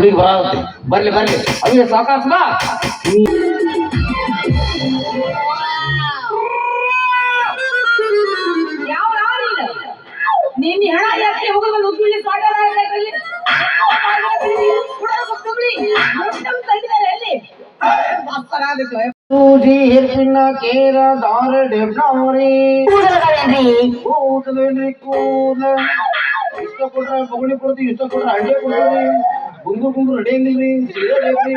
ಹುಡುಗಿ ಬರತ್ತೆ ಬರ್ಲಿ ಬರ್ಲಿ ಅಯ್ಯೋ ಸಾಕಾಸ್ ಬಾ ನೀನ್ ಹೆಣ ಯಾಕೆ ಹೋಗೋದು ಉದ್ದಿಲಿ ಸ್ವಾಗತ तुझी हिरना केरा दार डेवनारी ಕೂದಲೇನಿ ಕೂದ ಇಷ್ಟ ಕೊಟ್ರ ಬಗುಣಿ ಕೊಡ್ತೀವಿ ಇಷ್ಟ ಕೊಟ್ರ ಹಂಡೆ ಕೊಡ್ತೀವಿ ಗುಂಗು ಗುಂಗು ನಡೆಯಂಗಿಲ್ರಿ ಸಿಗಲೇಬೇಕ್ರಿ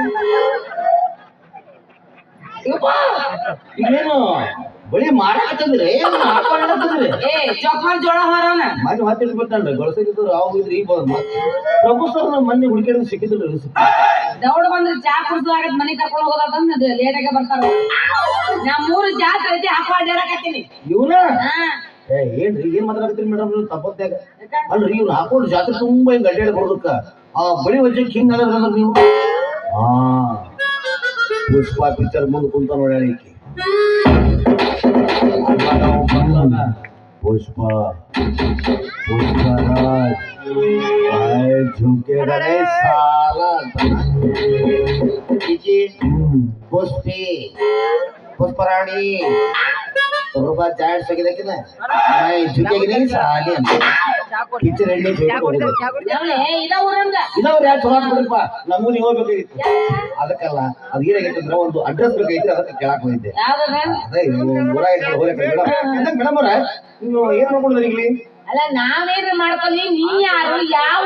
ಇದೇನು ಬಳಿ ಮಾರಾಕತ್ತಂದ್ರಿ ಏನು ಹಾಕೊಂಡ್ರಿ ಜೋಪಾನ್ ಜೋಳ ಹೊರವನ ಮನೆ ಮಾತಾಡ್ಬಿಟ್ಟಲ್ರಿ ಗೊಳಸಿದ್ರು ಯಾವ ಇದ್ರಿ ಈಗ ಪ್ರಭು ಸರ್ ನಮ್ಮ ಮನೆ ಹುಡುಕಿದ್ರೆ ಸಿಕ್ಕಿದ್ರು ದೌಡ್ ಬಂದ್ರೆ ಚಾ ಕುಡ್ಸಲಾಗತ್ ಮನೆ ಕರ್ಕೊಂಡು ಹೋಗೋದಂದ್ರೆ ಲೇಟ್ ಆಗಿ ಬರ್ತಾರ ನಮ್ಮೂರು ಜಾತ್ರೆ ಐತಿ ಹಾಕೊಂಡೇರಕತ್ತೀನಿ ಇವನ ಏನ್ರಿ ಏನ್ ಮಾತಾಡಕತ್ತೀರಿ ಮೇಡಮ್ ನೀವು ತಪ್ಪತ್ತಾಗ ಅಲ್ರಿ ಇವ್ರು ಹಾಕೊಂಡು ಜಾತ್ರೆ ತುಂಬಾ ಹಿಂಗ್ ಅಡ್ಡಾಡಿ ಬರೋದಕ್ಕ ಆ ಬಳಿ ವಜ್ಜಕ್ಕೆ ಹಿಂಗ್ ಅದ್ರ ನೀವು ಹಾ ಪುಷ್ಪ ಪಿಕ್ಚರ್ ಮುಂದೆ ಕುಂತ ನೋಡಿ पुष्प पुष्पराज झुकेगा रे साला पुष्पी पुष्पराणी रुपा चाट सके कि ना मैं झुकेगी नहीं साली ಪಿಕ್ಚರ್ ಎಣ್ಣೆ ಇದವ್ರು ಯಾಕೆ ಚೊಲೋ ಬಿಡ್ರಪ್ಪ ನಮ್ಮೂರಿಗೆ ಹೋಗ್ಬೇಕಾಗಿತ್ತು ಅದಕ್ಕಲ್ಲ ಅದು ಏನಾಗೈತಂದ್ರೆ ಒಂದು ಅಡ್ರೆಸ್ ಬೇಕೈತಿ ಅದಕ್ಕೆ ಕೇಳಕ್ ಹೋಗಿದ್ದೆ ಅದೇ ಮೇಡಮ್ ಅವ್ರ ನೀವು ಏನ್ ಮಾಡ್ಕೊಂಡಿದ್ರಿ ಇಲ್ಲಿ ಅಲ್ಲ ನಾವೇನ್ ಮಾಡ್ಕೊಳ್ಳಿ ನೀ ಯಾರು ಯಾವ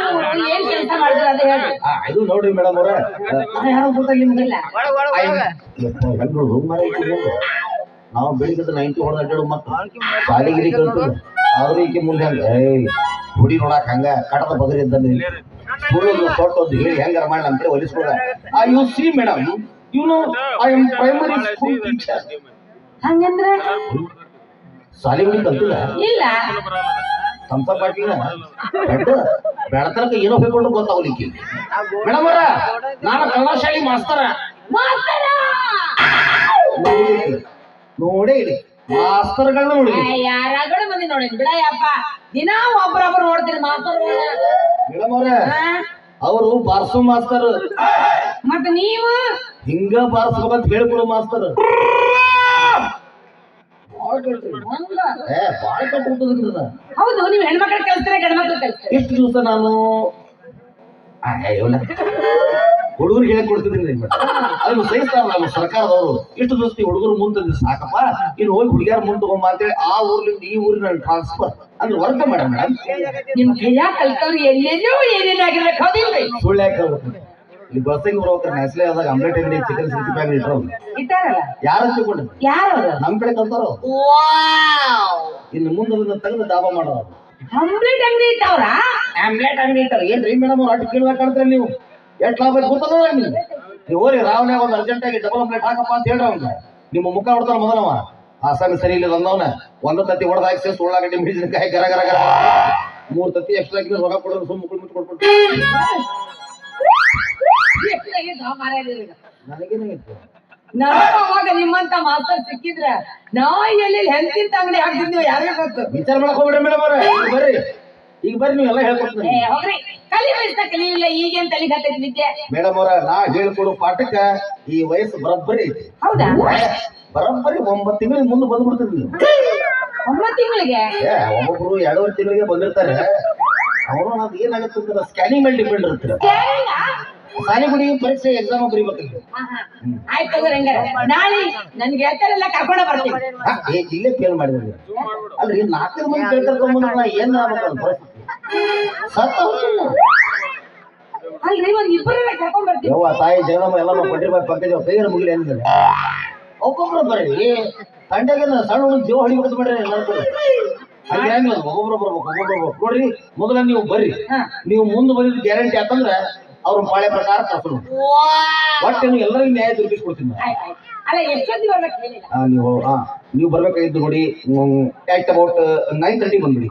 ಏನ್ ಕೆಲಸ ಮಾಡಿದ್ರ ಅದೇ ಹೇಳಿ ಇದು ನೋಡ್ರಿ ಮೇಡಮ್ ಅವ್ರ ಯಾರು ಗೊತ್ತಾಗಿಲ್ಲ ನಾವು ಬೆಳಿಗ್ಗೆ 90 ಹೊಡೆದ ಅಡ್ಡಾಡು ಮಕ್ಕಳು ಶಾಲೆಗಿರಿ ಕಲ್ತು ಅವ್ರಿಗೆ ಮುಂದೆ ಹಂಗ ಹುಡಿ ನೋಡಕ್ ಹಂಗ ಕಡದ ಬದರಿ ಇದ್ದಂದ್ರೆ ಸ್ಕೂಲಲ್ಲಿ ಕೊಟ್ಟೊಂದು ಹೇಳಿ ಹೆಂಗಾರ ಮಾಡಿ ನಮ್ಮ ಕಡೆ ಹೊಲಿಸ್ಕೊಡ you see madam you know I am primary school teacher ಹಂಗಂದ್ರೆ ಶಾಲೆಗಿರಿ ಕಲ್ತಿಲ್ಲ ಇಲ್ಲ ಸಂಪ ಪಾಟೀಲ ಬೆಳತನಕ ಏನೋ ಹೇಳ್ಕೊಂಡು ಗೊತ್ತಾಗ್ಲಿಕ್ಕೆ ಮೇಡಮ್ ಅವರ ನಾನು ಕನ್ನಡ ಶಾಲೆ ಮಾಸ್ತರ ನೋಡೇ ಇಲ್ಲಿ ಮಾಸ್ತರ್ಗಳನ್ನ ನೋಡಿ ಯಾರಾಗಡೆ ಮಂದಿ ನೋಡಿ ಬಿಡಯಪ್ಪ ದಿನ ಒಬ್ಬರೊಬ್ಬರು ನೋಡ್ತೀರಿ ಮಾಸ್ತರ್ ಮೇಡಮ್ ಅವ್ರ ಅವರು ಬಾರ್ಸೋ ಮಾಸ್ತರ್ ಮತ್ತೆ ನೀವು ಹಿಂಗ ಬಾರಿಸ್ಬೇಕಂತ ಹೇಳ್ಕೊಡು ಮಾಸ್ತರ್ ಬಾಳ ಕಟ್ಟುತ್ತದ ಹೌದು ನೀವು ಹೆಣ್ಮಕ್ಳು ಕಲ್ಸ್ತೀರ ಗಂಡ್ಮಕ್ಳು ಕಲ್ಸ್ತೀರ ಇಷ್ಟು ದಿವಸ ನಾನು ಹುಡುಗರಿಗೆ ಹೇಳಿ ಕೊಡ್ತಿದ್ದೀನಿ ಅದನ್ನು ಸಹಿಸ್ತಾರಲ್ಲ ನಮ್ಮ ಸರ್ಕಾರದವರು ಇಷ್ಟು ದಿವಸ ಹುಡುಗರು ಮುಂದೆ ಸಾಕಪ್ಪ ಇನ್ನು ಹೋಗಿ ಹುಡುಗಿಯಾರ ಮುಂದೆ ತಗೊಂಬ ಅಂತೇಳಿ ಆ ಊರ್ಲಿಂದ ಈ ಊರಿನ ಟ್ರಾನ್ಸ್ಫರ್ ಅಂದ್ರೆ ವರ್ಗ ಮೇಡಮ್ ನಿಮ್ ಕೈಯ ಕಲ್ತವ್ರು ಎಲ್ಲೆಲ್ಲೋ ಏನೇನಾಗಿರ್ಬೇಕು ಹೌದಿಲ್ರಿ ಸುಳ್ಳು ಯಾಕೆ ಹೇಳ್ಬೇಕು ಇಲ್ಲಿ ಬಸ್ಸಿಗೆ ಬರ್ಬೇಕಾರೆ ನೆಸ್ಲೆ ಆದಾಗ ಆಮ್ಲೆಟ್ ಅಂಗಡಿ ಚಿಕನ್ 65 ಇಟ್ರು ಇಟ್ಟಾರಲ್ಲ ಯಾರು ತಿಳ್ಕೊಂಡು ಯಾರು ನಮ್ ಕಡೆ ಕಲ್ತಾರೋ ಇನ್ನು ಮುಂದೆ ತೆಗೆದು ದಾಬಾ ಮಾಡೋರು ಆಮ್ಲೆಟ್ ಅಂಗಡಿ ಇಟ್ಟವ್ರ ಆಮ್ಲೆಟ್ ಅಂಗಡಿ ಇಟ್ಟಾರ ಏನ್ರಿ ಮೇಡಮ್ ಅವ್ರು ಅಟ್ಟು ಕೇಳುವಾಗ ಕಾಣ್ತಾರೆ ನೀವು ಎಷ್ಟು ಲಾಭ ಗೊತ್ತದ ನೀವು ಹೋರಿ ರಾವಣ್ಯಾಗ ಒಂದು ಅರ್ಜೆಂಟಾಗಿ ಡಬಲ್ ಆಮ್ಲೆಟ್ ಹಾಕಪ್ಪ ಅಂತ ಹೇಳ್ರಿ ಅವ್ನ ನಿಮ್ಮ ಮುಖ ಹೊಡ್ತಾನ ಮೊದಲವ ಆಸಾಮಿ ಸರಿ ಇಲ್ಲ ಬಂದವನ ಒಂದು ತತ್ತಿ ಹೊಡೆದ ಹಾಕಿ ಸೇರಿಸಿ ಉಳ್ಳಾಗಡ್ಡಿ ಮೆಣಸಿನಕಾಯಿ ಗರ ಗರ ಗರ 3 ತತ್ತಿ ಎಕ್ಸ್ಟ್ರಾ ಹಾಕಿ ರೊಕ್ಕ ಕೊಡೋದು ಸುಮ್ಮ ಮುಕ್ಕಳು ಮುಚ್ಚಿ ಕೊಟ್ಬಿಟ್ಟು ನನಗೇನಾಗಿತ್ತು ಅವಾಗ ನಿಮ್ಮಂತ ಮಾಸ್ತರ್ ಸಿಕ್ಕಿದ್ರ ನಾವ್ ಎಲ್ಲಿ ಹೆಂತಿಂತ ಅಂಗಡಿ ಹಾಕ್ತಿದ್ವಿ ಯಾರೇ ಗೊತ್ತು ವಿಚಾರ ಮಾಡಕ್ ಹೋಗ್ಬೇಡ್ರಿ ಮೇಡಮ್ ಅವ್ರ ಬರ್ರಿ ಈಗ ಬರ್ರಿ ನೀವೆಲ್ಲ ಹೇಳ್ಕೊಡ್ತೀನಿ ಹೋಗ್ರಿ ಕಲಿಲಿಲ್ಲ ಈಗೇನ್ ತಲೆ ಕತ್ತೈತಿ ವಿದ್ಯೆ ಮೇಡಮ್ ಅವ್ರ ನಾ ಹೇಳ್ಕೊಡೋ ಪಾಠಕ್ಕ ಈ ವಯಸ್ಸು ಬರೋಬ್ಬರಿ ಐತಿ ಹೌದಾ ಬರೋಬ್ಬರಿ 9 ತಿಂಗಳಿಗೆ ಮುಂದೆ ಬಂದ್ಬಿಡ್ತೀರಿ ನೀವು 9 ತಿಂಗಳಿಗೆ ಒಬ್ಬೊಬ್ರು 2.5 ತಿಂಗಳಿಗೆ ಬಂದಿರ್ತಾರೆ ಅವರು ಅದು ಏನಾಗುತ್ತೆ ಅಂದ್ರೆ ಸ್ಕ್ಯಾನಿಂಗ್ ಮೇಲೆ ಡಿಪೆಂಡ್ ಇರ್ತಾರೆ ಸಾಲಿಗುಡಿ ಪರೀಕ್ಷೆ ಎಕ್ಸಾಮ್ ಬರೀಬೇಕಲ್ಲ ಆಯ್ತು ತಗೋರಿ ಹಂಗಾರ ನಾಳೆ ನನ್ಗೆ ಹೇಳ್ತಾರಲ್ಲ ಕರ್ಕೊಂಡ ಬರ್ತೀನಿ ಇಲ್ಲೇ ಫೇಲ್ ಮಾಡಿದ್ರಿ ಅಲ್ರಿ 4 ಮಂದಿ ಕೇಳ್ಕೊಂಡ್ಬಂದ್ರ ಏನ್ ಆಗ್ಬೇಕಲ್ಲ ಪರಿಸ್ಥಿತಿ ಸತ್ತ ಅಲ್ರಿ ಒಂದ್ ಇಬ್ಬರನ್ನ ಕರ್ಕೊಂಡ್ ಬರ್ತೀವಿ ಯವ್ವ ತಾಯಿ ಜಗದಮ್ಮ ಎಲ್ಲ ಕೊಟ್ಟಿರ್ಬೇಕು ಪಕ್ಕದ ಕೈಯರ ಮುಗಿಲಿ ಏನಿಲ್ಲ ಒಬ್ಬೊಬ್ರು ಬರ್ರಿ ತಂಡಗೆಲ್ಲ ಸಣ್ಣ ಹುಡುಗ ಜೀವ ಹೊಡಿಬೇಕು ಮಾಡ್ರಿ ಎಲ್ಲರೂ ಹಂಗೆ ಒಬ್ಬೊಬ್ರು ಬರ್ಬೇಕು ನೋಡ್ರಿ ಮೊದಲ ನೀವು ಬರ್ರಿ ನೀವು ಮುಂದೆ ಬಂದಿದ್ದು ಗ್ಯಾರಂಟಿ ಆತಂದ್ರ ಅವ್ರ ಪಾಳೆ ಪ್ರಕಾರ ಕರ್ಕೊಂಡು ಒಟ್ಟು ಎಲ್ಲರಿಗೂ ನ್ಯಾಯ ದೊರಕಿಸ್ಕೊಡ್ತೀನಿ ಅಲ್ಲ ಎಷ್ಟೊತ್ತಿ ಬರ್ಬೇಕು ನೀವು ಬರ್ಬೇಕಾಗಿದ್ದು ನೋಡಿ ಆಕ್ಟ್ ಅಬೌಟ್ 9:30 ಬಂದ್ಬಿಡಿ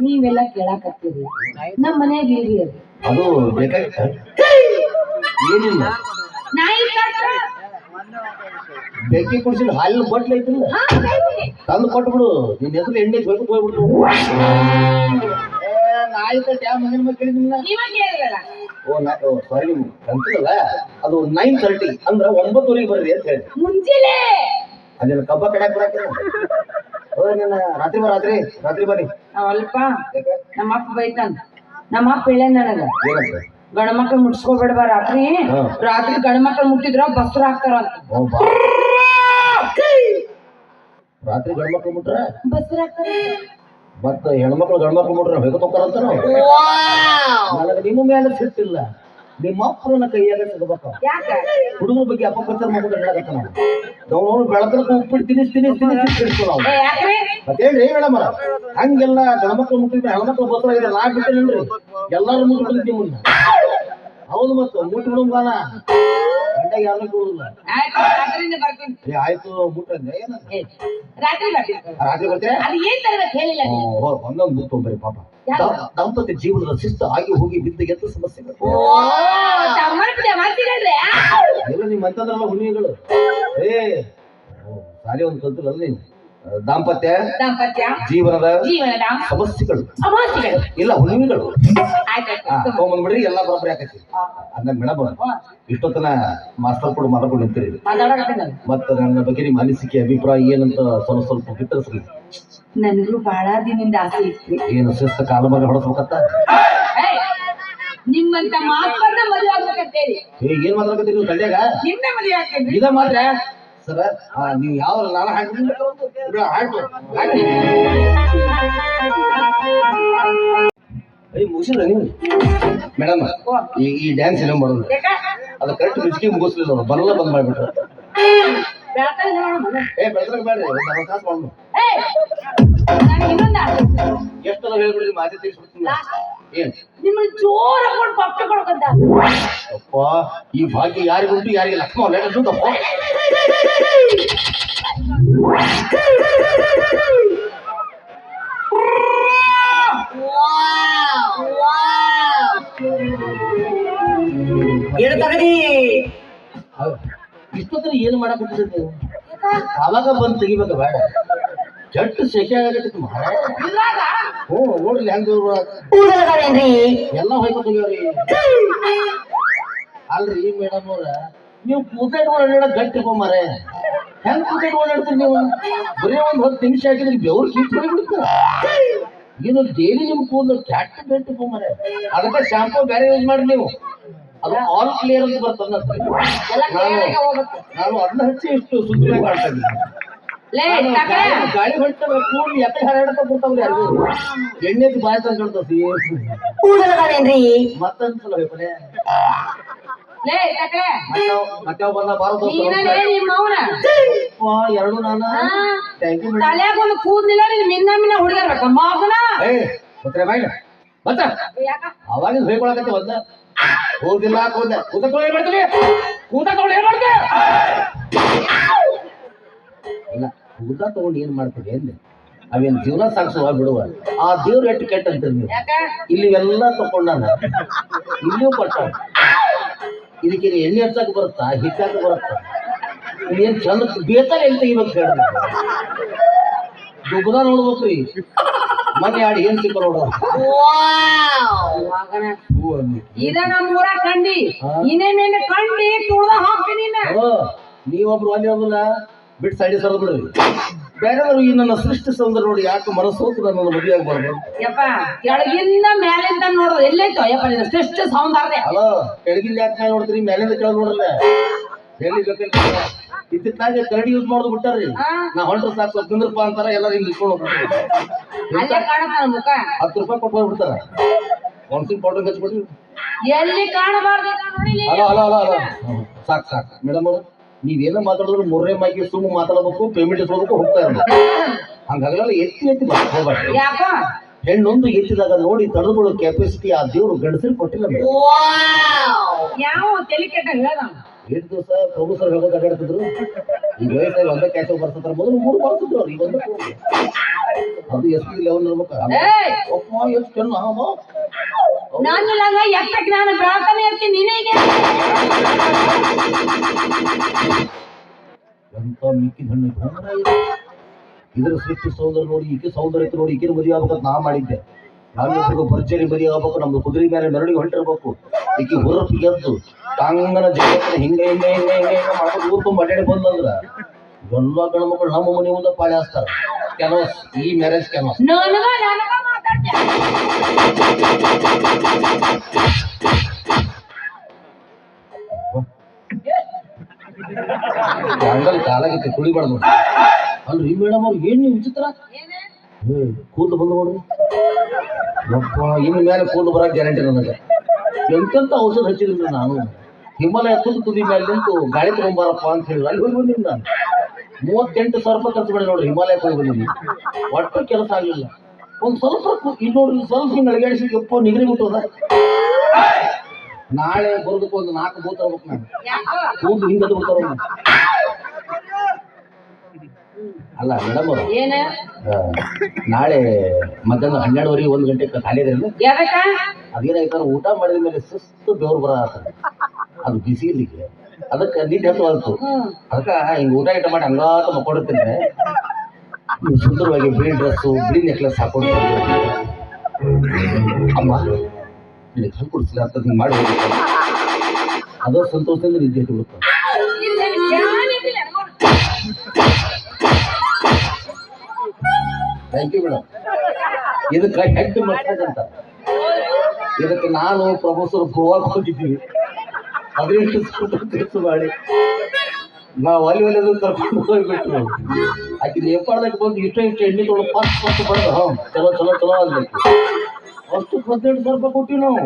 ನೀವೆಲ್ಲ ಕೇಳಾಕತ್ತೀರಿ ನಮ್ಮ ಮನೆಯಾಗ ಇಲ್ರಿ ಅದು ಬೇಕಾಗಿತ್ತ ಏನಿಲ್ಲ ಬೆಂಕಿ ಕುಡಿಸಿದ ಹಾಲಿನ ಬಟ್ಲು ಐತಿಲ್ಲ ತಂದು ಕೊಟ್ಬಿಡು ನಿನ್ನ ಹೆಸರು ಎಣ್ಣೆ ಹೋಗ್ಬಿಟ್ಟು ಹೋಗ್ಬಿಟ್ಟು ನಾಯಿ ಡ್ಯಾಮ್ ಮಗನ ಕೇಳಿದ್ನಿಲ್ಲ ಸಾರಿ ಕಂತಿಲ್ಲ ಅದು 9:30 ಅಂದ್ರ 9:30 ಬರ್ರಿ ಅಂತ ಹೇಳಿ ಮುಂಜಾನೆ ಅದೇನು ಕಬ್ಬ ಕಡ್ಯಾಕ್ ಬರಾಕ ರಾತ್ರಿ ರಾತ್ರಿ ಬರ್ರಿ ಅಲ್ಪ ನಮ್ಮ ಅಪ್ಪ ಬೈತಾನ ನಮ್ಮ ಅಪ್ಪ ಹೇಳ ನನಗ ಏನಂತ ಗಂಡ ಮಕ್ಳು ಮುಟ್ಸ್ಕೊಬೇಡ್ಬಾ ರಾತ್ರಿ ರಾತ್ರಿ ಗಂಡ ಮಕ್ಳು ಮುಟ್ಟಿದ್ರ ಬಸ್ರು ಹಾಕ್ತಾರ ಅಂತ ರಾತ್ರಿ ಗಂಡ್ಮಕ್ಳು ಮುಟ್ರ ಬಸ್ರು ಹಾಕ್ತಾರ ಮತ್ತ ಹೆಣ್ಮಕ್ಳು ಗಂಡ್ಮಕ್ಳು ಮುಟ್ರ ಹೇಗತ್ತೋಕಾರಂತ ನನಗೆ ನಿಮ್ಮ ಮೇಲೆ ಸಿಟ್ಟಿಲ್ಲ ನಿಮ್ಮ ಅಪ್ಪನ ಕೈಯಾಗ ಸಿಗಬೇಕ ಯಾಕ ಹುಡುಗರ ಬಗ್ಗೆ ಅಪಪ್ರಚಾರ ಮಾಡ್ಕೊಂಡು ಹೇಳಕತ್ತ ನಾವು ಬೆಳತನಕ ಉಪ್ಪಿಟ್ಟು ತಿನ್ನಿಸ್ತೀವಿ ನಾವು ಯಾಕ್ರಿ ಮತ್ತೇನ್ರಿ ಮೇಡಮ್ ಹಂಗೆಲ್ಲ ಗಣಮಕ್ಳು ಮುಟ್ಟಿದ್ರೆ ಹೆಣ್ಮಕ್ಳು ಬಸ್ರ ಇದೆ ನಾ ಬಿಟ್ಟೇನ್ರಿ ಎಲ್ಲಾರು ಮುಟ್ಬಿಡ್ತೀವಿ ನಿಮ್ಮನ್ನ ಹೌದು ಮತ್ತು ಮುಟ್ಟು ಬಿಡುಂಗಾನ ಗಂಡಾಗ ಯಾರು ಕೊಡುದಿಲ್ಲ ಆಯ್ತು ರಾತ್ರಿಯಿಂದ ಬರ್ತೀನಿ ಆಯ್ತು ಮುಟ್ರಂದ್ರೆ ಏನಂತ ರಾತ್ರಿ ಬರ್ತೀನಿ ರಾತ್ರಿ ಬರ್ತೀರಾ ಅದು ಏನ್ ತರಬೇಕು ಹೇಳಿಲ್ಲ ನೀವು. ಒಂದೊಂದು ಮುತ್ತೊಂಬರಿ ಪಾಪ ದಾಂಪತ್ಯ ಜೀವನದ ಶಿಸ್ತು ಆಗಿ ಹೋಗಿ ಬಿದ್ದು ಎದ್ದು ಸಮಸ್ಯೆಗಳು ಎಲ್ಲ ನಿಮ್ಮ ಅಂತಂದ್ರಲ್ಲ ಹುಣ್ಣಿಮೆಗಳು ಸಾರಿ ಒಂದು ಕಲ್ತಿಲ್ಲ ನೀವು ದಾಂಪತ್ಯ ಜೀವನದ ಸಮಸ್ಯೆಗಳು ಇಲ್ಲ ಹುಣ್ಣಿಮೆಗಳು ತಗೊಂಡ್ಬಿಡ್ರಿ ಎಲ್ಲ ಬರೋಬ್ಬರಿ ಆಕೈತಿ ಅಂದ ಮೇಡಮ್ ಇಷ್ಟೊತ್ತನ ಮಾಸ್ತರ್ ಕೂಡ ಮಾತಾಡ್ಕೊಂಡು ನಿಂತಿರಿ ಮತ್ತ ನನ್ನ ಬಗ್ಗೆ ನಿಮ್ಮ ಅನಿಸಿಕೆ ಅಭಿಪ್ರಾಯ ಏನಂತ ಸ್ವಲ್ಪ ಬಿತ್ತರಿಸ್ರಿ ನನಗೂ ಬಹಳ ದಿನದಿಂದ ಆಸೆ ಇತ್ತು ಏನು ಶಿಸ್ತ ಕಾಲ ಮೇಲೆ ಹೊಡೆಸ್ಬೇಕತ್ತ ನಿಮ್ಮಂತ ಮಾಸ್ತರ್ನ ಮದುವೆ ಆಗ್ಬೇಕಂತೇಳಿ ಏನ್ ಮಾತಾಡ್ಕತ್ತೀರಿ ನೀವು ತಂಡ್ಯಾಗ ನಿನ್ನ ಮದುವೆ ಆಗ್ತೇನೆ ಇದ ಮಾತ್ರ ಸರ ನೀವು ಯಾವ ನಾನು ಮುಗಿಸಿಲ್ಲ ನೀವು ಮೇಡಮ್ ಈ ಡ್ಯಾನ್ಸ್ ಏನೋ ಮಾಡೋದು ಅದು ಕರೆಕ್ಟ್ ಬಿಸ್ಕಿ ಮುಗಿಸ್ಲಿಲ್ಲ ಅವ್ರು ಬರಲ್ಲ ಬಂದ್ ಮಾಡ್ಬಿಟ್ರೆ ಬೆಳಗ್ಗೆ ಬೇಡ್ರಿ ಒಂದು ಕಾಸು ಮಾಡೋಣ ಎಷ್ಟೆಲ್ಲ ಹೇಳ್ಬಿಡ್ರಿ ಮಾತೆ ತೀರ್ಸ್ಬಿಡ್ತೀನಿ ಏನ್ ನಿಮ್ಮ ಜೋರ ಹಾಕೊಂಡು ಪಪ್ಪ ಕೊಡ್ಕಂತ ಅಪ್ಪ ಈ ಭಾಗ್ಯ ಯಾರಿಗುಂಟು ಯಾರಿಗೆ ಲಕ್ಷ್ಮ ಲೇಟಪ್ಪ ಇಷ್ಟೊತ್ತರ ಏನು ಮಾಡಕತ್ತಿದ್ರಿ ನೀವು ಅವಾಗ ಬಂದು ತೆಗಿಬೇಕ ಬೇಡ ಕೆಟ್ಟ ಸೆಕೆ ಆಗತ್ತೆ ಹ್ಞೂ ನೋಡ್ರಿ ಹೆಂಗ ಎಲ್ಲ ಹೋಗ್ಕೊತೀವ್ರಿ ಅಲ್ರಿ ಮೇಡಮ್ ಅವ್ರ ನೀವು ಕೂತಾಡ್ ಓಡಾಡ ಗಟ್ಟಿ ಮಾರೆ ಹೆಂಗ್ ಕೂತಾಡ್ ಓಡಾಡ್ತೀರಿ ನೀವು ಬರೀ ಒಂದ್ 10 ನಿಮಿಷ ಹಾಕಿದ್ರೆ ಬೆವ್ರು ಕಿತ್ತು ಹೋಗ್ಬಿಡ್ತಾರ ಏನು ಡೈಲಿ ನಿಮ್ ಕೂದಲು ಕೆಟ್ಟ ಗಟ್ಟಿ ಮಾರೆ ಅದಕ್ಕೆ ಶಾಂಪೂ ಬೇರೆ ಯೂಸ್ ಮಾಡ್ರಿ ನೀವು ಅದು ಆಲ್ ಕ್ಲಿಯರ್ ಅಂತ ಬರ್ತದ ನಾನು ಅದನ್ನ ಹಚ್ಚಿ ಇಷ್ಟು ಸುಂದರ ಕಾಣ್ತಾ ಇದ್ದೀನಿ ಗಾಳಿ ಹೊಂಟವ ಕೂಡ್ಲಿ ಎಕಡೆ ಹರಡತ ಬಿಡ್ತಾವ್ರಿ ಯಾರಿಗೂ ಎಣ್ಣೆದು ಬಾಯ್ ತಂದ್ಕೊಳ್ತತಿ ಮತ್ತೊಂದ್ಸಲ ಬೇಕನೆ ಮತ್ತೆ ಬಂದ ಬಾರದು ಎರಡು ನಾನು ಥ್ಯಾಂಕ್ ಯು ತಲೆಯಾಗೊಂದು ಕೂದ್ಲಿಲ್ಲ ಮಿನ್ನ ಮಿನ್ನ ಹುಡುಗರ್ಬೇಕ ಮಗನ ಮತ್ತೆ ಬಾಯ್ಲ ಮತ್ತ ಅವಾಗ ಬೇಕೊಳಕತ್ತೆ ಒಂದ ಹೋಗಿಲ್ಲ ಕೂದ ಕೂತ ತೊಳೆ ಮಾಡ್ತೀವಿ ಕೂತ ತೊಳೆ ಏನ್ ಮಾಡ್ತೀವಿ ಇಲ್ಲ ಕೂದ ತಗೊಂಡು ಏನ್ ಮಾಡ್ತೀವಿ ಅಂದೆ ಅವೇನ್ ಜೀವನ ಸಾಗಿಸುವ ಬಿಡುವ ಆ ದೇವ್ರು ಎಷ್ಟು ಕೆಟ್ಟ ಅಂತೀರಿ ನೀವು ಇಲ್ಲಿ ಎಲ್ಲ ತಕೊಂಡಾನ ಇಲ್ಲಿಯೂ ಕೊಟ್ಟ ಇದಕ್ಕೆ ಎಣ್ಣೆ ಹಚ್ಚಾಕ ಬರುತ್ತಾ ಹಿಚ್ಚಾಕ ಬರುತ್ತಾ ಏನ್ ಚಂದ ಬೇತಾರ ಎಲ್ಲಿ ತೆಗಿಬೇಕು ಹೇಳಿ ದುಗ್ದ ನೋಡ್ಬೇಕ್ರಿ ಮನೆ ಆಡಿ ಏನ್ ಸಿಕ್ಕ ನೋಡ ಇದ ನಮ್ಮೂರ ಕಂಡಿ ಇನ್ನೇನೇನು ಕಂಡಿ ತುಳ್ದ ಹಾಕ್ತೀನಿ ನೀವೊಬ್ರು ಅಲ್ಲಿ ಹೋಗಲ್ಲ ಬಿಟ್ಟು ಸೈಡಿ ಸರ್ ಬಿಡ್ರಿ ಬೇರೆಯವರು ಈ ನನ್ನ ಸೃಷ್ಟಿ ಸೌಂದರ್ಯ ನೋಡಿ ಯಾಕೆ ಮನಸ್ಸೋತು ನನ್ನ ಮದುವೆ ಆಗ್ಬಾರ್ದು ಯಪ್ಪ ಕೆಳಗಿಂದ ಮೇಲಿಂದ ನೋಡೋದು ಎಲ್ಲೈತೋ ಯಪ್ಪ ನಿನ್ನ ಸೃಷ್ಟಿ ಸೌಂದರ್ಯ ಅಲ್ಲ ಕೆಳಗಿಂದ ಯಾಕೆ ನೋಡ್ತೀರಿ ಮೇಲಿಂದ ಕೆಳಗೆ ನೋಡಲ್ಲ ಎಲ್ಲಿ ಬೇಕಂತ ಇತ್ತಿತ್ತಾಗೆ ಕರಡಿ ಯೂಸ್ ಮಾಡೋದು ಬಿಟ್ಟಾರ್ರಿ ನಾ ಹೊಂಟ್ರೆ ಸಾಕು ಸ್ವಲ್ಪ ತಿಂದ್ರಪ್ಪ ಅಂತಾರ ಎಲ್ಲರೂ ಹಿಂಗ್ ಇಟ್ಕೊಂಡು ಹೋಗ್ಬಿಡ್ತಾರೆ ಅಲ್ಲೇ ಕಾಣತಾನ ಮುಖ 10 ರೂಪಾಯಿ ಕೊಟ್ಟು ಹೋಗ್ಬಿಡ್ತಾರ ಕೌನ್ಸಿಲ್ ಪೌಡರ್ ಹಚ್ಬಿಟ್ರಿ ಎಲ್ಲಿ ಕಾಣಬಾರ್ದು ಅಲ್ಲ ಅಲ್ಲ ಅಲ್ಲ ಅಲ್ಲ ಸಾಕು ಸಾಕು ಮೇಡಮ್ ಅವರು ನೀವೇನೋ ಮಾತಾಡಿದ್ರು ಮೂರನೇ ಮಾಗಿ ಸುಮ್ಮ ಮಾತಾಡಬೇಕು ಪೇಮೆಂಟ್ ಇಸ್ಕೋಬೇಕು ಹೋಗ್ತಾ ಇರ್ಬೇಕು ಹಂಗಾಗಲ್ಲ ಎತ್ತಿ ಹೋಗ್ಬಾರ್ದು ಯಾಕ ಹೆಣ್ಣೊಂದು ಎತ್ತಿದಾಗ ನೋಡಿ ತಡೆದುಕೊಳ್ಳೋ ಕೆಪಾಸಿಟಿ ಆ ದೇವರು ಗಂಡಸರು ಕೊಟ್ಟಿಲ್ಲ ಯಾವ ತಲೆ ಕೆಟ್ಟ ಹೇಳ್ದ 8 ದಿವಸ ಪ್ರಭು ಸರ್ ಹೇಳೋದು ಅಡ್ಡಾಡ್ತಿದ್ರು ಈಗ ವಯಸ್ಸಾಗಿ ಒಂದೇ ಕ್ಯಾಶ್ ಬರ್ತಾರೆ ಮೊದಲು 3 ಬರ್ತಿದ್ರು ಅವ್ರು ಈಗ ಒಂದೇ ಅದು ಎಷ್ಟು ಲೆವೆಲ್ ಇರ್ಬೇಕು ಒಪ್ಪ ಎಷ್ಟು ಚೆನ್ನ ನಾನು ಲಂಗ ಎಷ್ಟಕ್ಕೆ ನಾನು ಬೆಳತಾನೆ ಇರ್ತೀನಿ ನೀನೇಗೆ ಎಂತ ಮಿಕ್ಕಿದ ಹಣ್ಣು ಇದರ ಸೃಷ್ಟಿ ಸೌಂದರ್ಯ ನೋಡಿ ಈಕೆ ಸೌಂದರ್ಯ ನೋಡಿ ಈಕೆ ಮದುವೆ ಆಗ್ಬೇಕಂತ ನಾ ಮಾಡಿದ್ದೆ ನಾವಿಬ್ರಿಗೂ ಭರ್ಜರಿ ಬದಿ ಆಗ್ಬೇಕು, ನಮ್ದು ಕುದುರೆ ಮೇಲೆ ಮೆರಳಿಗೆ ಹೊಂಟಿರ್ಬೇಕು. ಈಕಿ ಹುರಪಿ ಎದ್ದು ತಂಗನ ಜಗತ್ತಿನ ಹಿಂಗೆ ಹಿಂಗೆ ಹಿಂಗೆ ಹಿಂಗೆ ಹಿಂಗೆ ಮಾಡ್ಕೊಂಡು ಊರ್ ತುಂಬ ಅಡ್ಡಾಡಿ ಬಂದಂದ್ರ ಎಲ್ಲ ಗಣಮಕ್ಕಳು ನಮ್ಮ ಮನೆ ಮುಂದೆ ಪಾಳೆ ಹಾಸ್ತಾರ. ಕೆಲವಸ್ ಈ ಮ್ಯಾರೇಜ್ ಕೆಲವಸ್ ನನಗ ಮಾತಾಡ್ತೀಯ ಹಂಗಲ್ ಕಾಲಾಗೈತಿ ಕುಳಿಬಾರ್ದು. ಅಲ್ರಿ ಮೇಡಮ್ ಅವ್ರು ಏನ್ ನೀವು ವಿಚಿತ್ರ ಕೂದಲು ಬಂದು ನೋಡ್ರಿ. ಯಪ್ಪ ಇನ್ನು ಮೇಲೆ ಕೂದಲು ಬರಕ್ ಗ್ಯಾರಂಟಿ ನನಗೆ. ಎಂತೆಂತ ಔಷಧ ಹಚ್ಚಿದ್ರಿ ನಾನು. ಹಿಮಾಲಯ ತುದಿ ಮೇಲೆ ನಿಂತು ಗಾಳಿ ತಗೊಂಬಾರಪ್ಪ ಅಂತ ಹೇಳಿ ಅಲ್ಲಿ ಹೋಗಿ ಬಂದಿನಿ ನಾನು. 38,000 ರೂಪಾಯಿ ಖರ್ಚು ಮಾಡಿ ನೋಡ್ರಿ ಹಿಮಾಲಯಕ್ಕೆ ಹೋಗಿ ಬಂದಿನಿ. ಒಟ್ಟು ಕೆಲಸ ಆಗಲಿಲ್ಲ. ಒಂದು ಸ್ವಲ್ಪ ಇಲ್ಲಿ ನೋಡ್ರಿ ಸ್ವಲ್ಪ ಹಿಂಗೆ ಅಳಗಾಡಿಸಿ ಎಪ್ಪ ನಿಗರಿ ಬಿಟ್ಟದ. ನಾಳೆ ಬರೋದಕ್ಕೆ ಒಂದು 4 ಬೂತ್ ತರ್ಬೇಕು ನಾನು. ಕೂದಲು ಹಿಂಗದು ಬಿಡ್ತಾರ. ಅಲ್ಲ ಮೇಡಮ್ ಅವರು ಏನ ನಾಳೆ ಮಧ್ಯಾಹ್ನ 12:30 1 ಗಂಟೆಗೆ ಖಾಲಿ ಇದ್ರಲ್ಲ. ಅದೇನಾಯ್ತಾರ ಊಟ ಮಾಡಿದ ಮೇಲೆ ಸುಸ್ತು ಬೆವ್ರು ಬರ ಅದು ಬಿಸಿ ಇರ್ಲಿಕ್ಕೆ ಅದಕ್ಕೆ ನಿದ್ದೆ ಹತ್ತು ಆಯ್ತು. ಅದಕ್ಕೆ ಹಿಂಗೆ ಊಟ ಗಿಟ ಮಾಡಿ ಹಂಗಾತ ಮಕ್ಕೊಂಡಿರ್ತೀನಿ. ನೀವು ಸುಂದರವಾಗಿ ಬಿಳಿ ಡ್ರೆಸ್ಸು ಬಿಳಿ ನೆಕ್ಲೆಸ್ ಹಾಕೊಂಡು ಅಮ್ಮ ಇಲ್ಲಿ ಕಲ್ ಕೊಡಿಸಿಲ್ಲ ಅಂತ ಹಿಂಗೆ ಮಾಡಿ ಹೋಗ್ಬೇಕು. ಅದೋ ಸಂತೋಷದಿಂದ ನಿದ್ದೆ ಇಟ್ಟು ಬಿಡ್ತಾರೆ. Thank you madam. ಇದಕ್ಕೆ ಹೆಡ್ ಮಸಾಜ್ ಅಂತ. ಇದಕ್ಕೆ ನಾನು ಪ್ರೊಫೆಸರ್ ಗೋವಾಗೆ ಹೋಗಿದ್ದೀವಿ. ಅದರಿಂದ ಕೆಲಸ ಮಾಡಿ ನಾವು ಅಲ್ಲಿ ಕರ್ಕೊಂಡು ಹೋಗ್ಬಿಟ್ರು. ಆಕೆ ನೇಪಾಳದಾಗ ಬಂದು ಇಷ್ಟ ಎಣ್ಣೆ ತೊಗೊಂಡು ಫಸ್ಟ್ ಬಂದು ಚಲೋ ಚಲೋ ಚಲೋ ಅನ್ಬೇಕು. ಅಷ್ಟು 18,000 ರೂಪಾಯಿ ಕೊಟ್ಟಿವಿ ನಾವು.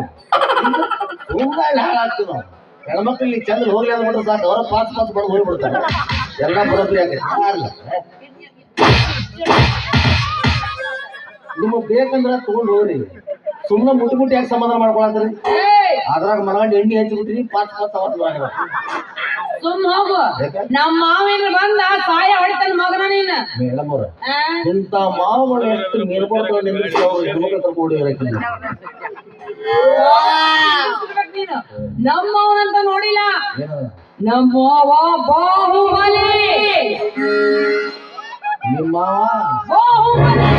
ತುಂಬ ಹಾಳಾಗ್ತೀವಿ ನಾವು. ಹೆಣ್ಮಕ್ಳು ಚಂದ ಹೋಗ್ಲಿ ಅಂದ್ಬಿಟ್ರೆ ಸಾಕು ಅವರ ಪಾಸ್ ಬಡ್ದು ಹೋಗ್ಬಿಡ್ತಾರೆ. ಎಲ್ಲ ಬರೋಬ್ಬರಿ ಆಗೈತೆ. ನಿಮಗೆ ಬೇಕಂದ್ರೆ ತಗೊಂಡು ಹೋಗ್ರಿ. ಸುಮ್ಮನೆ ಮುಟ್ಟಿ ಯಾಕೆ ಸಮಾಧಾನ ಮಾಡ್ಕೊಳತ್ರಿ? ಅದ್ರಾಗ ಮನಗಂಡು ಎಣ್ಣೆ ಹಚ್ಚಿಬಿಟ್ರಿ ಪಾಸ್ ಅವತ್ತು ಸುಮ್ ಹೋಗು. ನಮ್ಮ ಮಾವೇನ ಬಂದ ಸಾಯ ಹೊಡಿತಾನ ಮಗನ ನೀನು. ಮೇಡಮ್ ಅವ್ರ ಇಂಥ ಮಾವುಗಳು ಎಷ್ಟು ಮೇಲ್ಕೊಡ್ತಾವ ನಿಂದಿಸಿ ಅವ್ರು ಹೆಣ್ಮಕ್ಳು ಕರ್ಕೊಂಡು ಇರಕ್ಕಿಲ್ಲ. ನಮ್ಮವನಂತ ನೋಡಿಲ್ಲ. ನಮ್ಮವ ಬಾಹುಬಲಿ. ನಿಮ್ಮ ಬಾಹುಬಲಿ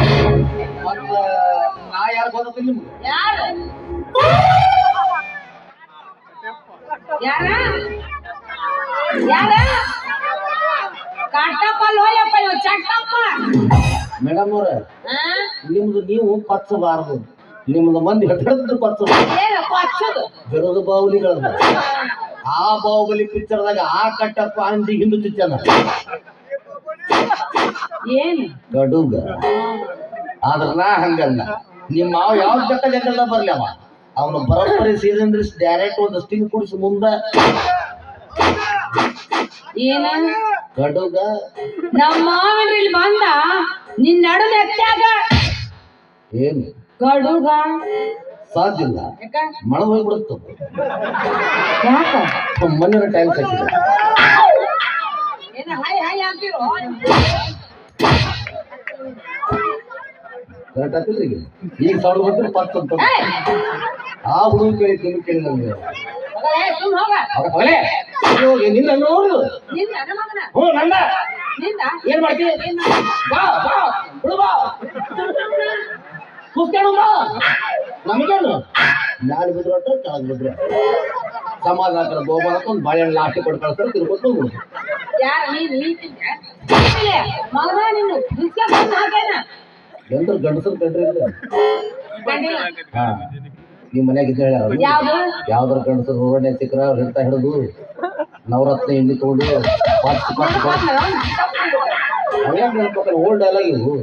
ನಾ ಯಾರು ಗೊತ್ತ ನಿಮ್ಗೆ? ಯಾರು ಯಾರ ಯಾರ ಕಾಟಪ್ಪಲ್ಲಿ ಹೋಯಪ್ಪ ಇವ ಚಟ್ಟಪ್ಪ. ಮೇಡಮ್ ಅವ್ರ ನಿಮ್ದು ನೀವು ಪಚ್ಚಬಾರದು. ನಿಮ್ದು ಮಂದಿ ಹೆಡ್ದು ಪಚ್ಚಬಾರದು. ಬೆರೋದು ಬಾಹುಲಿಗಳನ್ನ ಆ ಬಾಹುಬಲಿ ಪಿಕ್ಚರ್ದಾಗ ಆ ಕಟ್ಟಪ್ಪ ಅಂದಿ ಹಿಂದೂ ಚುಚ್ಚನ ಏನು ಗಡುಗ. ಆದ್ರ ನಾ ಹಂಗಲ್ಲ. ನಿಮ್ಮ ಮಾವ ಯಾವ ಜಗಲ್ಲ ಬರ್ಲಿ ಅವ ಅವನು ಬರೋಬ್ಬರಿ ಸೀಸನ್ ಡೈರೆಕ್ಟ್ ಒಂದು ಸ್ಟಿಂಗ್ ಕುಡಿಸಿ ಮುಂದ ಏನ ಗಡುಗ. ನಮ್ಮ ಮಾವನ್ರಿ ಇಲ್ಲಿ ಬಂದ ನಿನ್ನ ನಡು ನೆತ್ತಾಗ ಏನು ಗಡುಗ ಸಾಧ್ಯ ಇಲ್ಲ. ಮಳೆ ಹೋಗ್ಬಿಡುತ್ತ. ಯಾಕ ಮಣ್ಣಿನ ಟೈಮ್ ಸಿಕ್ಕಿದೆ. ಏನ ಹಾಯ್ ಹಾಯ್ ಅಂತೀರೋ? ಕರೆಕ್ಟ್ ಆಗ್ತಿಲ್ರಿ ಈಗ ಸಾವಿರ ಬಂದ್ರೆ ಪತ್ತು ಅಂತ ಆ ಹುಡುಗ ಕೇಳಿ ತಿಂದು ಕೇಳಿ ನಮ್ಗೆ ನಿನ್ನ ನೋಡು. ಹ್ಞೂ ನಂದ ಏನ್ ಮಾಡ್ತೀವಿ? ಬಾ ಬಾ ಬಿಡು ಬಾ ಕೂತ್ಕೊಂಡು ಬಾ. ನಮಗೇನು ಮ್ಯಾಲ ಬಿದ್ರು ಅಟ್ಟ ಕೆಳಗೆ ಬಿದ್ರು ಸಮಾಧಾನ ಗೋಬಾರ ಒಂದು ಬಾಳೆಹಣ್ಣು ಲಾಸ್ಟಿ ಕೊಟ್ಟು ಕಳ್ತಾರೆ ತಿರ್ಕೊಟ್ಟು ಹೋಗ್ಬಿಡು. ಎಲ್ಲರೂ ಗಂಡಸರು ಕಂಡ್ರಿ ಹಾ ನಿಮ್ಮ ಮನ್ಯಾಗ ಇದ್ದಾಳೆ ಯಾವ್ದಾರ ಗಂಡಸರು ರೋಡನೆ ಸಿಕ್ಕರ ಹಿಡ್ತಾ ಹಿಡಿದು ನವರತ್ನ ಎಣ್ಣೆ ತಗೊಂಡು ಅವಾಗ ನೆನಪಕ್ಕ ಓಲ್ಡ್ ಡೈಲಾಗ್ ಇವು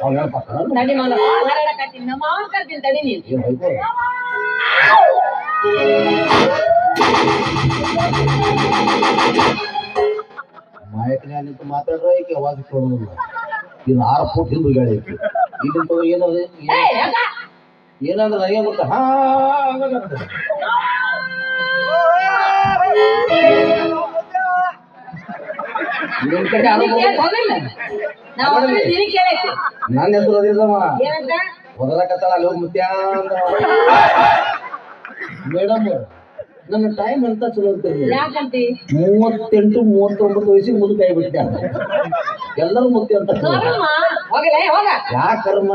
ಅವ್ ನೆನಪಕ್ಕ ಏನು ಹೋಯ್ತು. ಮಾಯಕನೇ ನಿಂತು ಮಾತಾಡ್ರ ಈಕೆ ಅವಾಜ್ ಕೊಡೋದಿಲ್ಲ. ಇದು 6 ಫೂಟ್ ಹಿಂದೂ ಗಾಳಿ ಐತಿ. ಇಲ್ಲಿಂದ ಏನದು ಏನಂದ್ರೆ ನನಗೆ ಗೊತ್ತ. ಹಾ ನಿಮ್ ಕಡೆ ನನ್ನ ಹೆಸರು ಅದಿಲ್ಲಮ್ಮ ಒದರಕತ್ತಾಳ ಅಲ್ಲಿ ಹೋಗಿ ಮುತ್ಯ ಮೇಡಮ್. ನನ್ನ ಟೈಮ್ ಅಂತ ಚಲೋ ಇರ್ತೀರಿ. 38 39 ವಯಸ್ಸಿಗೆ ಮುದುಕ ಆಗಿಬಿಟ್ಟೆ. ಎಲ್ಲರೂ ಮುತ್ತಿ ಅಂತ. ಯಾಕೆ ಕರ್ಮ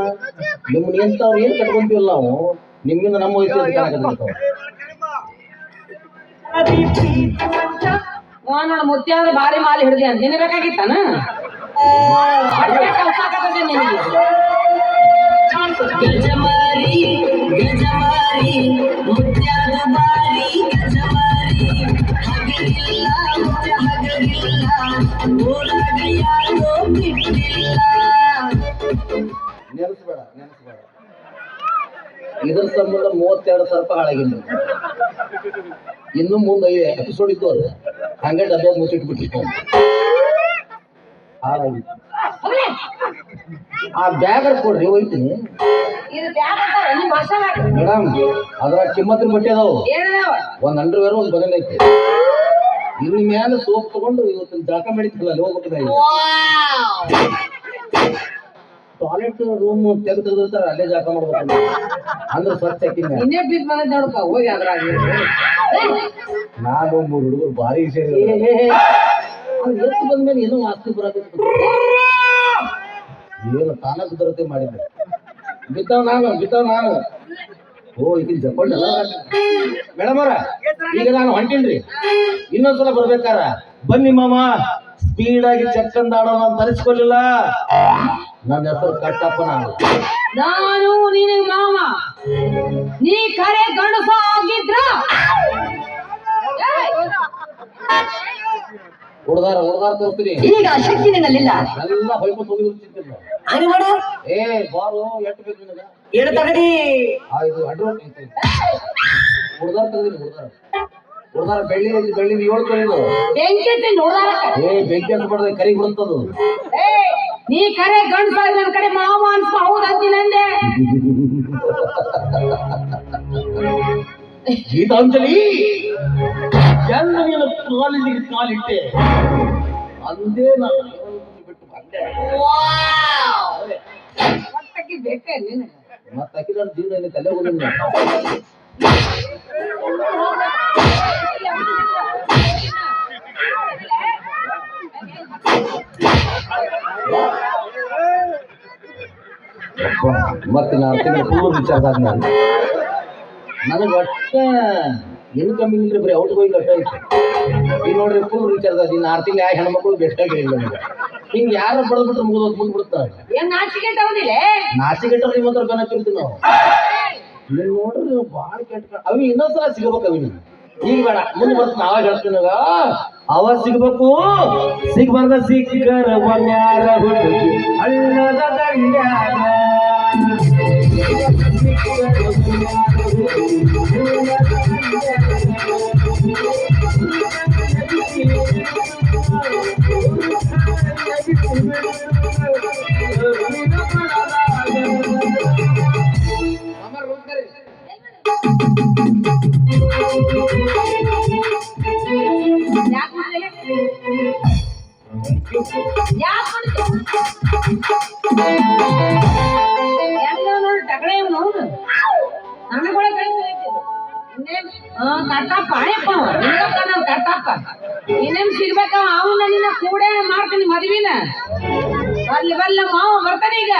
ನಿಮ್ಮನ್ನ ಎಂತವ್ರು ಏನ್ ಕಟ್ಕೊಂತೀವಲ್ಲ ನಾವು ನಿಮ್ಮಿಂದ ನಮ್ಮ ವಯಸ್ಸು ನೋಡ ಮುತ್ತಿ ಅಂದ್ರೆ ಭಾರಿ ಮಾಲಿ ಹಿಡ್ದಿ ಅಂತ ನಿನಬೇಕಾಗಿತ್ತಾನ ಗಜಮಾರಿ ಗಜಮಾರಿ ಮುತ್ಯಾದ ಬಾರಿ ಗಜಮಾರಿ ಹಗರಿಲ್ಲ ಹಗರಿಲ್ಲ ಊರಾಗ ಯಾರೋ ಬಿಟ್ಟಿಲ್ಲ. ನೆನೆಸ್ಬೇಡ ಇದ್ರ ಸಂಬಂಧ 32,000 ಹಾಳಾಗಿಲ್ಲ. ಇನ್ನು ಮುಂದೆ ಎಪಿಸೋಡ್ ಇದ್ದು ಅದು ಹಂಗೆ ಡಬ್ಬ ಮುಚ್ಚಿಟ್ಬಿಟ್ಟಿತ್ತು ಹಾಳಾಗಿ. ಆ ಬ್ಯಾಗ್ ಕೊಡ್ರಿ ಹೋಯ್ತೀನಿ ಮೇಡಮ್. ಅದ್ರಾಗ ಕಿಮ್ಮತ್ತಿನ ಬಟ್ಟೆ ಅದಾವು, ಒಂದ್ ಅಂಡರ್ವೇರ್ ಒಂದ್ ಬಗಲ್ ಐತಿ. ಇನ್ನು ಮೇಲೆ ಸೋಪ್ ತಗೊಂಡು ಇವತ್ತಿನ ಜಾಕ ಮಾಡಿತ್ತಲ್ಲ ಅಲ್ಲಿ ಹೋಗ್ಬೇಕು. ಟಾಯ್ಲೆಟ್ ರೂಮ್ ತೆಗೆದಿರ್ತಾರ ಅಲ್ಲೇ ಜಾಕ ಮಾಡ್ಬೇಕು ಅಂದ್ರೆ ಸ್ವಚ್ಛ ಹಾಕಿನ. ಇನ್ನೇ ಬಿದ್ದು ಬಂದ ನೋಡಪ್ಪ ಹೋಗಿ ಅದ್ರಾಗ ನಾನು 3 ಹುಡುಗರು ಭಾರಿ ಎತ್ತು ಬಂದ್ಮೇಲೆ ಏನೋ ಆಸ್ತಿ ಬರಬೇಕು ಏನು ತಾನ ಬಿದ್ದರತೆ ಮಾಡಿದ್ದೆ. ಬಿದ್ದಾವ್ ನಾನು ಓ ಇದೀನಿ ಜಪ್ಪಂಡಲ್ಲ ಮೇಡಮ್ ಅವರ. ಈಗ ನಾನು ಹೊಂಟೀನ್ರಿ, ಇನ್ನೊಂದ್ಸಲ ಬರ್ಬೇಕಾರ ಬನ್ನಿ ಮಾಮ ಸ್ಪೀಡ್ ಆಗಿ ಚಕ್ಕಂದ ಆಡೋಣ ಅಂತ ಅನಿಸ್ಕೊಲಿಲ್ಲ. ನನ್ನ ಹೆಸರು ಕಟ್ಟಪ್ಪ. ನಾನು ನಿನಗೆ ಮಾಮ, ನೀ ಕರೆ ಗಂಡಸ ಆಗಿದ್ರ ಹುಡ್ದಾರ ತೋರ್ತೀನಿ. ಈಗ ಶಕ್ತಿ ನಿನ್ನಲ್ಲಿಲ್ಲ, ಎಲ್ಲ ಬೈಕೋತ್ ಹೋಗಿ ಏ ಬಾರು ಎಟ್ಟು ಬೇಕು ನಿನಗ ಏನು ತಗಡಿ ಇದು ಅಡ್ವಾನ್ಸ್ ಐತಿ. ಹುಡ್ದಾರ ತೆಗ್ದಿನಿ ಹುಡ್ದಾರ ಬೆಳ್ಳಿ 7 ಕಲಿದು ಬೆಂಕಿ ನೋಡಾರ ಬೆಂಕಿ ಅಂತ ಬಡ್ದೆ ಕರಿ ಬಿಡುತ್ತದು. ನೀ ಕರೆ ಗಂಡಸ ನನ್ನ ಕಡೆ ಮಾವ ಅನ್ಸ್ಕೊ ಹೌದು ಅಂತೀನಂದೆ. ಗೀತಾಂಜಲಿ ಎಲ್ಲ ನೀನು ಕಾಲೇಜಿಗೆ ಕಾಲಿಟ್ಟೆ ಅಂದೇ ನಾನು ಬಿಟ್ಟು ಬಂದೆ. ಮತ್ತಕ್ಕೆ ಬೇಕೇ ನೀನು ಮತ್ತೆ ಅಕ್ಕಿದ ಜೀವನ ತಲೆ ಹೋಗಿಲ್ಲ. ಮತ್ತೆ ನಾನು ಫುಲ್ ರಿಚಾರ್ಜ್ ಆದ ನನಗೆ ಒಟ್ಟ ಇನ್ಕಮಿಂಗ್ ಇಲ್ರಿ, ಬರೀ ಔಟ್ ಗೋಯಿಂಗ್ ಅಷ್ಟ ಐತಿ. ಈಗ ನೋಡ್ರಿ ಫುಲ್ ರಿಚಾರ್ಜ್ ಆದ. ಇನ್ನು 6 ತಿಂಗಳು ಹೆಣ್ಮಕ್ಳು ಬೆಸ್ಟ್ ಆಗಿಲ್ಲ ನನಗೆ. ಹಿಂಗೆ ಯಾರು ಬಡದ್ಬಿಟ್ರೆ ಮುಂದ್ಬಿಡ್ತಾರೆ. ನಾಚಿಕೆಟ್ಟರು ನಿಮ್ಮ ಹತ್ರ ಬೆನ್ನ ತಿರ್ತೀವಿ ನಾವು. ನೀವು ನೋಡ್ರಿ ನೀವು ಭಾಳ ಕೆಟ್ಟ ಅವಿ ಇನ್ನೊಂದ್ಸಲ ಸಿಗ್ಬೇಕು ಅವಿ. ಈಗ ಬೇಡ ಮುಂದೆ ಬರ್ತೀನಿ ಅವಾಗ ಹೇಳ್ತೀನಿ. ಅವಾಗ ಸಿಗ್ಬೇಕು, ಸಿಗ್ಬಾರ್ದ ಸಿಕ್ಕರ ಬಂಗಾರ ಹಳ್ಳದ ದಂಡ್ಯಾಗ ಕಟ್ಟಪ್ಪ ಇನ್ನೇನ್ ಸಿಗ್ಬೇಕ ಅವನ್ನ ನಿನ್ನ ಕೂಡ ಮಾಡ್ತೀನಿ ಮದ್ವಿನ. ಬರ್ಲಿ ಮಾವ ಬರ್ತಾನೆ ಈಗ.